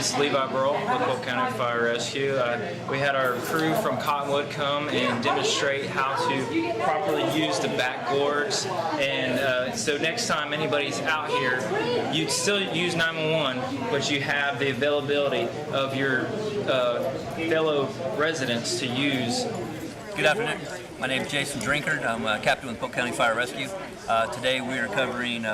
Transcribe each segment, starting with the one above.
is Levi Burrell with Polk County Fire Rescue. We had our crew from Cottonwood come and demonstrate how to properly use the backboards. And so next time anybody's out here, you'd still use 911, but you have the availability of your fellow residents to use. Good afternoon. My name is Jason Drinkard. I'm captain with Polk County Fire Rescue. Today we are covering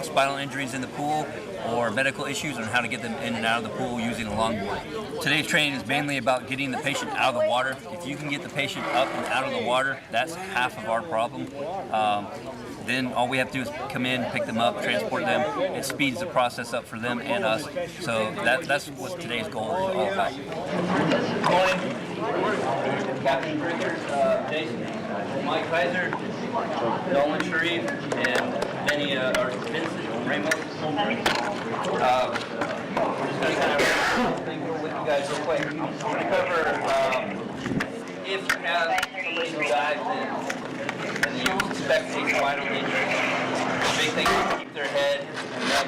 spinal injuries in the pool or medical issues on how to get them in and out of the pool using a longboard. Today's training is mainly about getting the patient out of the water. If you can get the patient up and out of the water, that's half of our problem. Then all we have to do is come in, pick them up, transport them. It speeds the process up for them and us. So that's what today's goal is all about. Good morning. Captain Drinkard, Jason, Mike Kaiser, Nolan Sharif, and Vincent Ramos. We're just going to kind of think with you guys real quick. I'm going to cover if you have somebody who dives in and you suspect a spinal injury, the big thing is to keep their head and neck,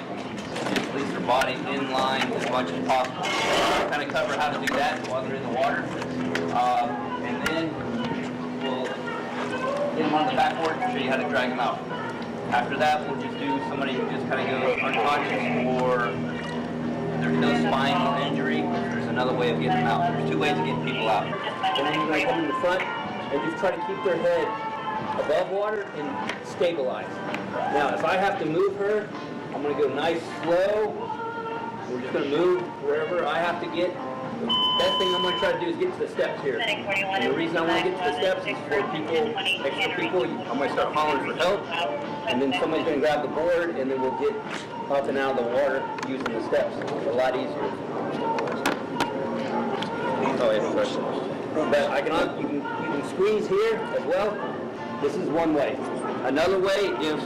and at least their body in line as much as possible. Kind of cover how to do that while they're in the water. And then we'll get them on the backboard and show you how to drag them out. After that, we'll just do somebody who just kind of goes unconscious or there's no spinal injury. There's another way of getting them out. There's two ways of getting people out. And then you're going to come in the front and just try to keep their head above water and stabilize. Now, if I have to move her, I'm going to go nice, slow. We're just going to move wherever I have to get. The best thing I'm going to try to do is get to the steps here. And the reason I want to get to the steps is for people, extra people, I'm going to start hollering for help. And then somebody's going to grab the board, and then we'll get up and out of the water using the steps. It's a lot easier. Oh, yeah, question. But you can squeeze here as well. This is one way. Another way is,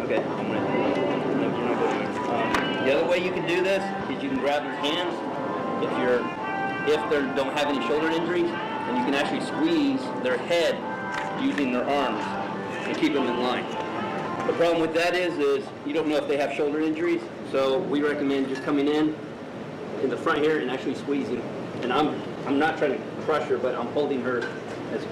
okay, I'm ready. The other way you can do this is you can grab your hands if they don't have any shoulder injuries, and you can actually squeeze their head using their arms and keep them in line. The problem with that is you don't know if they have shoulder injuries, so we recommend just coming in the front here and actually squeezing. And I'm not trying to crush her, but I'm holding her as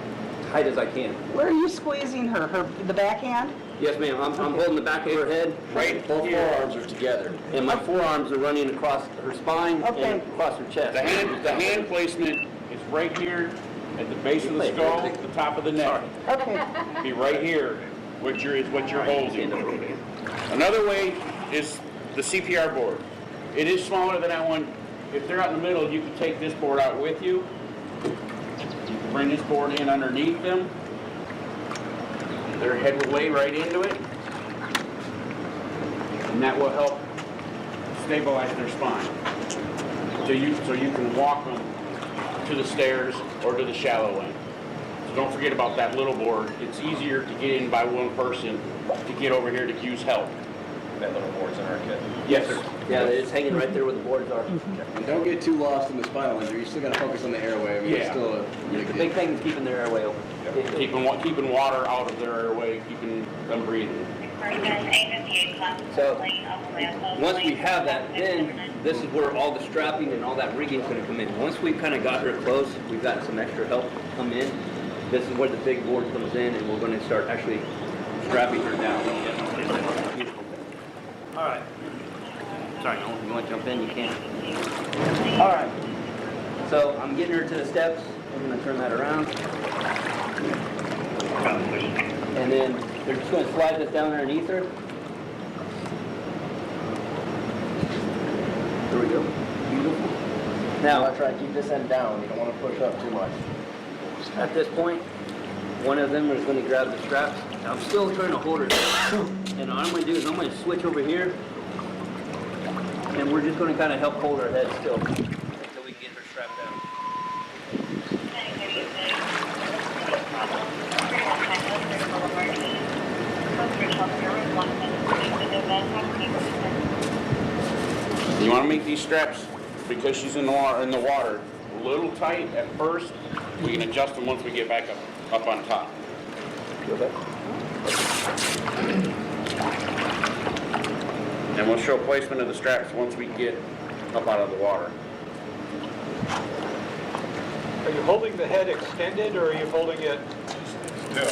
tight as I can. Where are you squeezing her? The backhand? Yes, ma'am. I'm holding the back of her head. Right, both forearms are together. And my forearms are running across her spine and across her chest. The hand placement is right here at the base of the skull, the top of the neck. Okay. Be right here, what you're holding. Another way is the CPR board. It is smaller than that one. If they're out in the middle, you can take this board out with you. You can bring this board in underneath them. Their head will lay right into it, and that will help stabilize their spine. So you can walk them to the stairs or to the shallow end. So don't forget about that little board. It's easier to get in by one person to get over here to use help. That little board's in our kit. Yes, sir. Yeah, it's hanging right there where the boards are. And don't get too lost in the spinal injury. You still got to focus on the airway. I mean, it's still The big thing is keeping their airway open. Keeping water out of their airway, keeping them breathing. So once we have that, then this is where all the strapping and all that rigging is going to come in. Once we've kind of got her close, we've got some extra help come in. This is where the big board comes in, and we're going to start actually strapping her down. All right. Sorry, Nolan, if you want to jump in, you can. All right. So I'm getting her to the steps. I'm going to turn that around. And then they're just going to slide this down underneath her. There we go. Beautiful. Now, I try to keep this end down. You don't want to push up too much. at this point, one of them is going to grab the straps. I'm still trying to hold her. And what I'm going to do is I'm going to switch over here. And we're just going to kind of help hold her head still until we can get her strapped down. You want to make these straps, because she's in the water, a little tight at first. We can adjust them once we get back up on top. Okay. And we'll show placement of the straps once we get up out of the water. Are you holding the head extended, or are you holding it?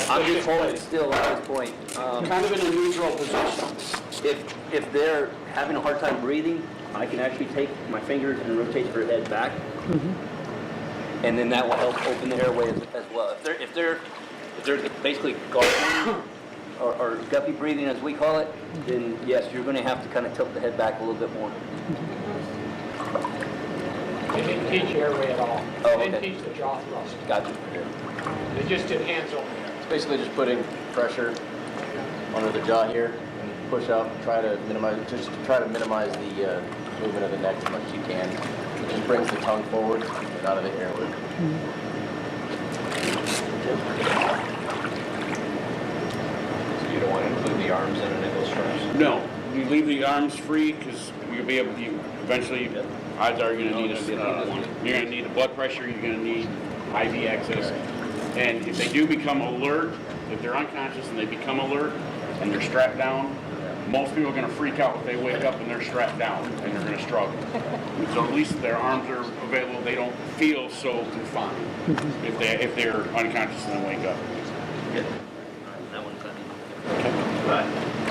I'm just holding still at this point. Kind of in a neutral position. If they're having a hard time breathing, I can actually take my fingers and rotate their head back, and then that will help open the airway as well. If they're basically gargling or guppy breathing as we call it, then yes, you're going to have to kind of tilt the head back a little bit more. They didn't teach airway at all. Oh, They didn't okay. teach the jaw thrust. Gotcha. They just did hands open. It's basically just putting pressure under the jaw here and push up, try to minimize the movement of the neck as much as you can. It just brings the tongue forward and out of the airway. So you don't want to include the arms in any of those straps? No, you leave the arms free because you'll be able to, eventually, odds are you're going to need you're going to need the blood pressure, you're going to need IV access. And if they do become alert, if they're unconscious and they become alert and they're strapped down, most people are going to freak out if they wake up and they're strapped down and they're going to struggle. So at least their arms are available, they don't feel so confined if they're unconscious and then wake up. Good. That one's done. Right.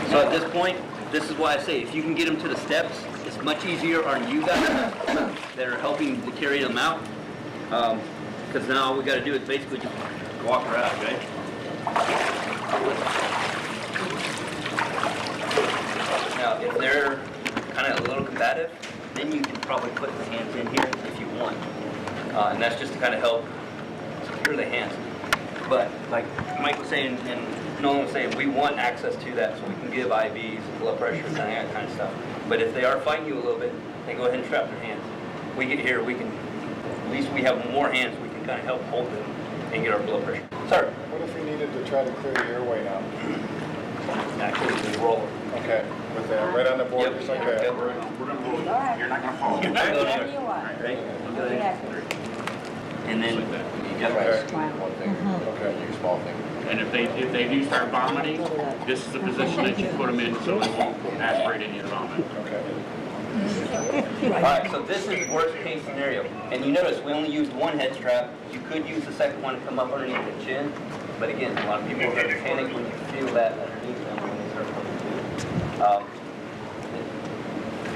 So at this point, this is why I say if you can get them to the steps, it's much easier on you guys that are helping to carry them out. Because now all we got to do is basically just walk her out, okay? Now, if they're kind of a little combative, then you can probably put the hands in here if you want. And that's just to kind of help secure the hands. But like Mike was saying, and Nolan was saying, we want access to that so we can give IVs, blood pressure, and that kind of stuff. But if they are fighting you a little bit, then go ahead and strap their hands. We get here, we can, at least we have more hands, we can kind of help hold them and get our blood pressure. Sir? What if we needed to try to clear the airway now? Actually, just roll. Okay, with that, right on the board, Yep. just like that. Yep. We're going to move. You're not going to fall. Whatever you want. Right? Go ahead. And then, yep. Okay, One thing. okay. Your small thing. And if they do start vomiting, this is the position that you put them in so they won't aspirate any of the vomit. Okay. All right, so this is worst case scenario. And you notice we only used one head strap. You could use the second one to come up underneath the chin. But again, a lot of people are going to panic when you feel that underneath them when they start coming through.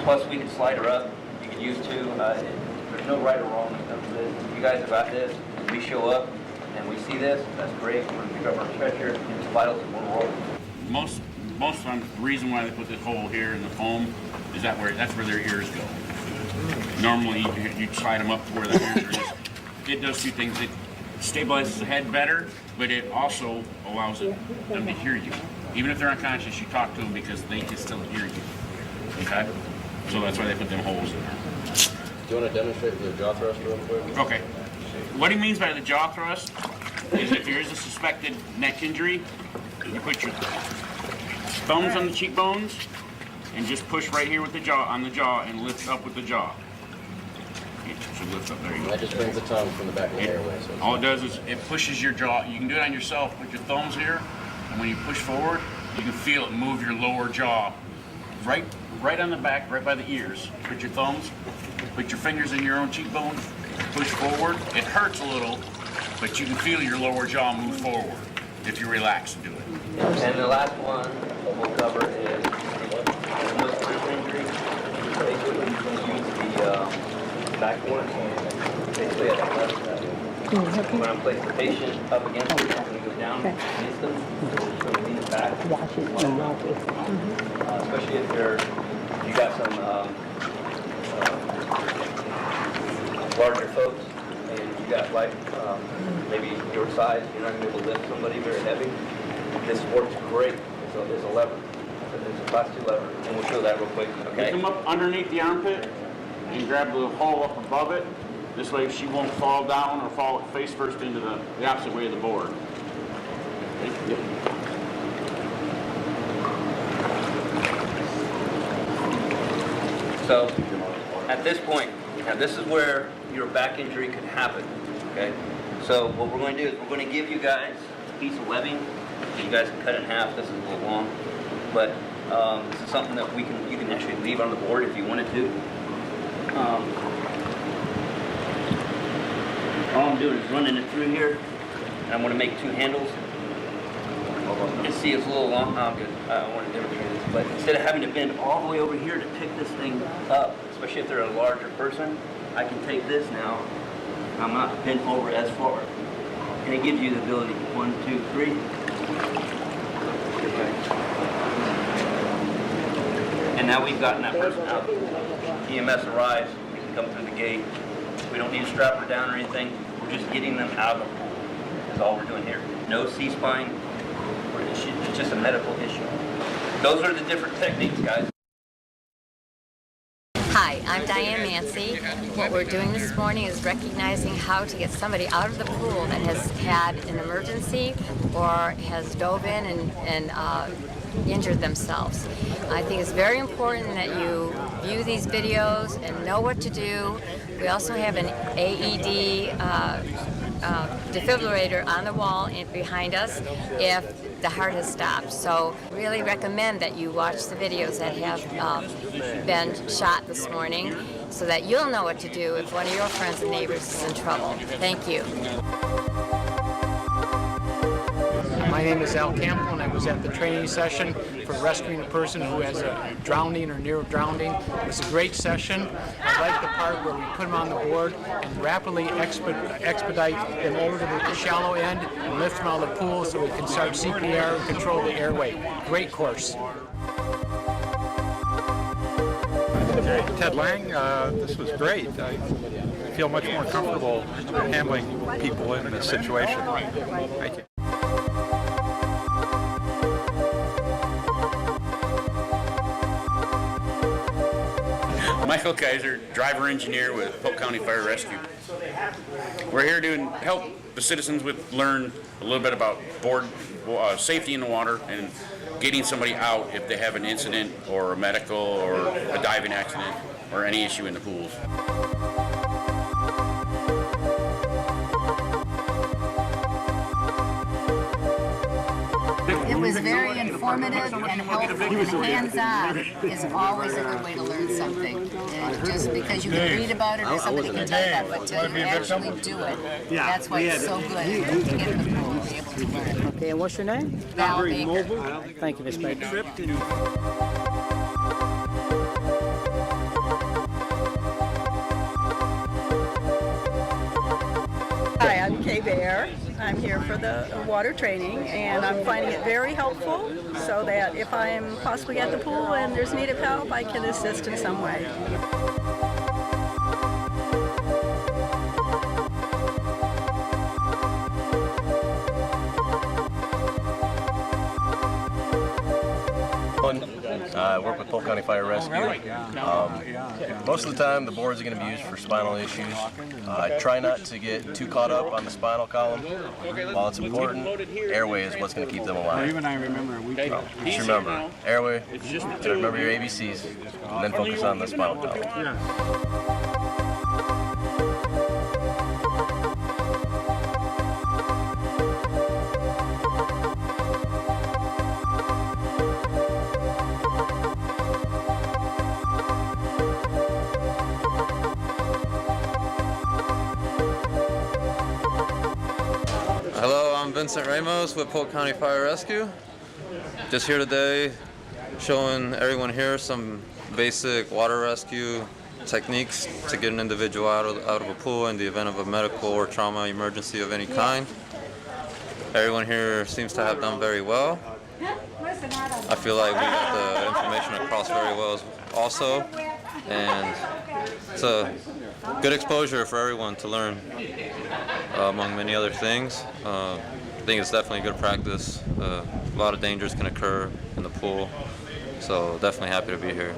Plus, we can slide her up. You can use two. There's no right or wrong when it comes to this. You guys have got this. We show up and we see this. That's great. We're going to pick up our stretcher. It's vitals and we'll roll. Most times, the reason why they put this hole here in the foam is that's where their ears go. Normally, you slide them up to where their ears are. It does two things. It stabilizes the head better, but it also allows them to hear you. Even if they're unconscious, you talk to them because they can still hear you. Okay? So that's why they put them holes in there. Do you want to demonstrate the jaw thrust real quick? Okay. What he means by the jaw thrust is if there is a suspected neck injury, you put your thumbs on the cheekbones and just push right here with the jaw on the jaw and lift up with the jaw. It should lift up. There you go. That just brings the tongue from the back of the airway. So All it does is it pushes your jaw. You can do it on yourself. Put your thumbs here, and when you push forward, you can feel it move your lower jaw right on the back, right by the ears. Put your thumbs, put your fingers in your own cheekbone, push forward. It hurts a little, but you can feel your lower jaw move forward if you relax and do it. And the last one we'll cover is the most common injury. Basically, you can use the backboard. Basically, at the left. When I'm placing the patient up against it, I'm going to go down against them. So I'm going to lean it back. Especially if you got some larger folks and you got like maybe your size, you're not going to be able to lift somebody very heavy. This works great. It's a lever. It's a class 2 lever. And we'll show that real quick. You Okay. come up underneath the armpit and grab the hole up above it. This way she won't fall down or fall face first into the opposite way of the board. Yep. So at this point, now this is where your back injury could happen. Okay. So what we're going to do is we're going to give you guys a piece of webbing. You guys can cut it in half. This is a little long, but This is something that you can actually leave on the board if you wanted to. All I'm doing is running it through here. And I'm going to make 2 handles. You see it's a little long. Oh, good. I want to demonstrate this. But instead of having to bend all the way over here to pick this thing up, especially if they're a larger person, I can take this now. I'm not bent over as far. And it gives you the ability, 1, 2, 3. And now we've gotten that person out. EMS arrives, we can come through the gate. We don't need to strap her down or anything. We're just getting them out of the pool. That's all we're doing here. No C-spine. It's just a medical issue. Those are the different techniques, guys. Hi, I'm Diane Mancy. What we're doing this morning is recognizing how to get somebody out of the pool that has had an emergency or has dove in and injured themselves. I think it's very important that you view these videos and know what to do. We also have an AED defibrillator on the wall behind us if the heart has stopped. So really recommend that you watch the videos that have been shot this morning so that you'll know what to do if one of your friends and neighbors is in trouble. Thank you. My name is Al Campbell, and I was at the training session for rescuing a person who has a drowning or near drowning. It was a great session. I like the part where we put them on the board and rapidly expedite them over to the shallow end and lift them out of the pool so we can start CPR and control the airway. Great course. Ted Lang, this was great. I feel much more comfortable handling people in this situation. Thank you. Michael Kaiser, driver engineer with Polk County Fire Rescue. We're here to help the citizens learn a little bit about board safety in the water and getting somebody out if they have an incident or a medical or a diving accident or any issue in the pools. It was very informative and helpful, and hands-on is always a good way to learn something. Just because you can read about it or somebody can tell you that, but till you actually do it, that's why it's so good to get in the pool and be able to learn. Okay, and what's your name? Val Baker. Thank you, Ms. Baker. Hi, I'm Kay Bear. I'm here for the water training, and I'm finding it very helpful so that if I'm possibly at the pool and there's need of help, I can assist in some way. I work with Polk County Fire Rescue. Most of the time, the boards are going to be used for spinal issues. I try not to get too caught up on the spinal column. While it's important, airway is what's going to keep them alive. Even I remember Just remember, airway, and remember your ABCs, and then focus on the spinal column. Hello, I'm Vincent Ramos with Polk County Fire Rescue. Just here today showing everyone here some basic water rescue techniques to get an individual out of a pool in the event of a medical or trauma emergency of any kind. Everyone here seems to have done very well. I feel like we got the information across very well also, and it's a good exposure for everyone to learn, among many other things. I think it's definitely good practice. A lot of dangers can occur in the pool, so definitely happy to be here.